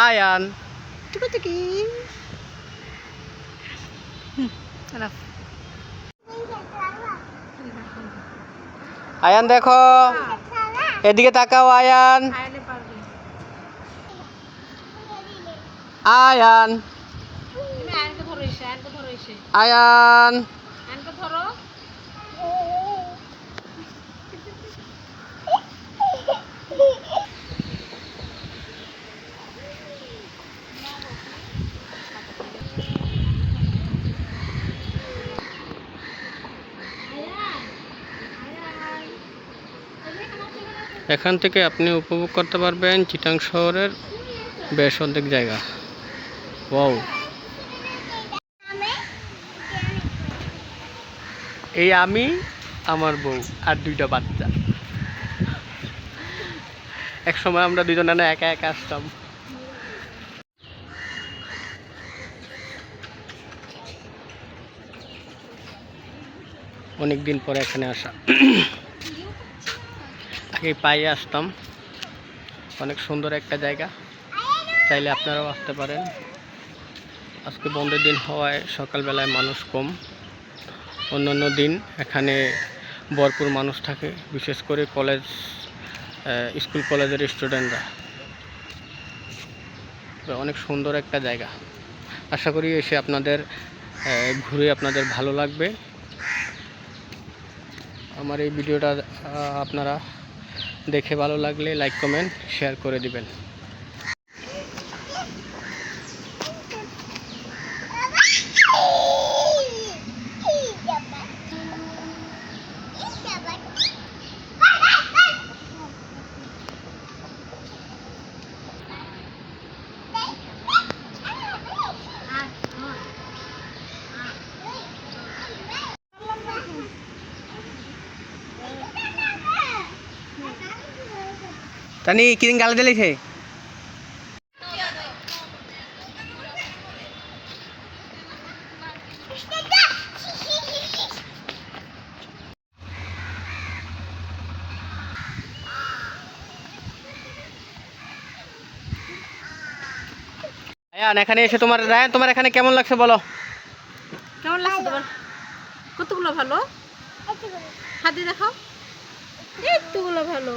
আয়ান টুকুটুকি আয়ান দেখো এদিকে তাকাও আয়ান আয়ান আয়ান এখান থেকে আপনি উপভোগ করতে পারবেন চিটাং শহরের বেশ অর্ধেক জায়গা। ওয়াও, এই আমি, আমার বউ আর দুইটা বাচ্চা। এক সময় আমরা দুজনে না একা একা আসতাম। অনেকদিন পরে এখানে আসা। আগে পায়ে আসতাম। অনেক সুন্দর একটা জায়গা, চাইলে আপনারাও আসতে পারেন। আজকে বন্ধের দিন হওয়ায় সকালবেলায় মানুষ কম। অন্যান্য দিন এখানে ভরপুর মানুষ থাকে, বিশেষ করে স্কুল কলেজের স্টুডেন্টরা। অনেক সুন্দর একটা জায়গা। আশা করি এসে আপনাদের ঘুরে আপনাদের ভালো লাগবে। আমার এই ভিডিওটা আপনারা দেখে ভালো লাগলে লাইক কমেন্ট শেয়ার করে দিবেন। তানি কিদিন গালে দিলেছে আয়ান, এখানে এসে তোমার এখানে কেমন লাগছে বলো? কেমন লাগছে তোমার? কতগুলো ভালো হাতে দেখাও, একটুগুলো ভালো।